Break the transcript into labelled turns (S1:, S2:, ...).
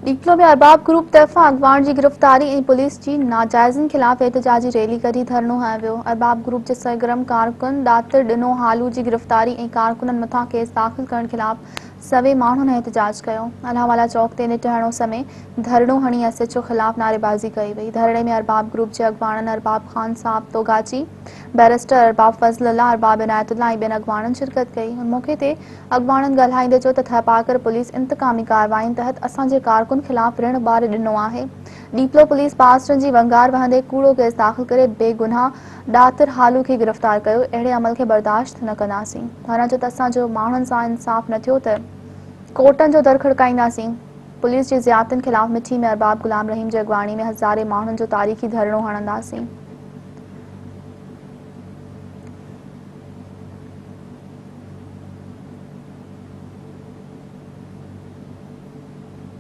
S1: डीपलो में अरबाब ग्रुप तरफ़ां अगवाण की गिरफ़्तारी ऐं पुलिस की नाजाइज़नि ख़िलाफ़ एहतजाजी रैली कढी धरनो हंयो वियो। अरबाब ग्रुप के सरगर्म कारकुन ॾातिर ॾिनो हालू की गिरफ़्तारी ऐं कारकुननि मथां केस दाख़िल करण ख़िलाफ़ सवे माण्हुनि एहतजाज कयो। अलावाला चौक ते निटहणो समय धरनो हणी एसएचओ ख़िलाफ़ नारेबाज़ी कई वई। धरणे में अरबाब ग्रुप के अगवाणनि अरबाब खान साहब तोगाची, बैरिस्टर अरबाब फज़लुल्लाह, अरबाब इनायतुल्लाह ऐं ॿियनि अगवाणनि शिरकत कई। उन मौके ते अगवाणनि ॻाल्हाईंदे चयो त थपाकर पुलिस इंतकामी कार्रवाईनि तहत असांजे कारकुन ख़िलाफ़ ऋण ॿार ॾिनो आहे। डीपलो पुलिस पासरनि जी वंगार वहंदे कूड़ो केस दाख़िल करे बेगुनाह ॾातिर हालू खे गिरफ़्तार कयो। अहिड़े अमल खे बर्दाश्त न कंदासीं। हुन चयो त असांजो माण्हुनि सां इंसाफ़ न थियो त कोर्टनि जो दर खड़काईंदासीं। पुलिस जी ज़ियादतियुनि ख़िलाफ़ मिठी में अरबाब गुलाम रहीम जी अगवाणी में हज़ारे माण्हुनि जो तारीख़ी धरणो हणंदासीं।